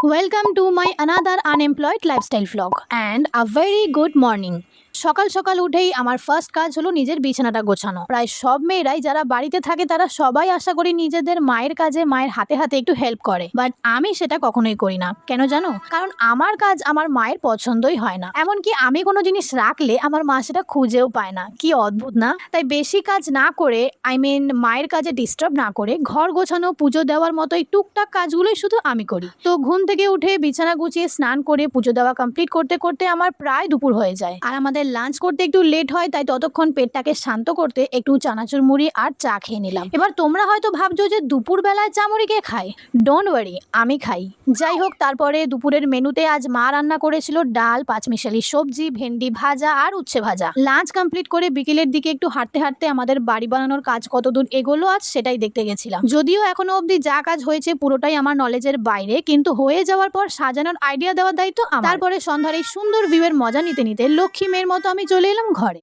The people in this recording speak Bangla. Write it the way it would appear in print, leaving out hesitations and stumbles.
Welcome to my another unemployed lifestyle vlog and a very good morning. সকাল সকাল উঠেই আমার ফার্স্ট কাজ হলো নিজের বিছানাটা গোছানো। প্রায় সব মেয়েরাই যারা বাড়িতে থাকে তারা সবাই আশা করি নিজেদের মায়ের কাজে মায়ের হাতে হাতে একটু হেল্প করে, বাট আমি সেটা কখনোই করি না। কেন জানো? কারণ আমার কাজ আমার মায়ের পছন্দই হয় না। এমনকি আমি কোনো জিনিস রাখলে আমার মা সেটা খুঁজেও পায় না। কি অদ্ভুত না? তাই বেশি কাজ না করে, মায়ের কাজে ডিস্টার্ব না করে ঘর গোছানো, পুজো দেওয়ার মতো এই টুকটাক কাজগুলোই শুধু আমি করি। তো ঘুম থেকে উঠে বিছানা গুছিয়ে স্নান করে পুজো দেওয়া কমপ্লিট করতে করতে আমার প্রায় দুপুর হয়ে যায়। আর আমাদের লাঞ্চ করতে একটু লেট হয়, তাই ততক্ষণ পেটটাকে শান্ত করতে একটু চানাচুর মুড়ি আর চা খেয়ে নিলাম। এবার তোমরা হয়তো ভাবছো যে দুপুর বেলায় চা মুড়ি কে খায়? ডোন্ট ওয়ারি, আমি খাই। যাই হোক, তারপরে দুপুরের মেনুতে আজ মা রান্না করেছিল ডাল, পাঁচমিশালি সবজি, ভেন্ডি ভাজা আর উচ্ছে ভাজা। লাঞ্চ কমপ্লিট করে বিকেলের দিকে একটু হাঁটতে হাঁটতে আমাদের বাড়ি বানানোর কাজ কতদূর এগোলো আজ সেটাই দেখতে গেছিলাম। যদিও এখনো অবধি যা কাজ হয়েছে পুরোটাই আমার নলেজের বাইরে, কিন্তু হয়ে যাওয়ার পর সাজানোর আইডিয়া দেওয়ার দায়িত্ব আমার। তারপরে সন্ধ্যার এই সুন্দর ভিউয়ের মজা নিতে নিতে লক্ষ্মী মেয়ের মতো আমি চলে এলাম ঘরে।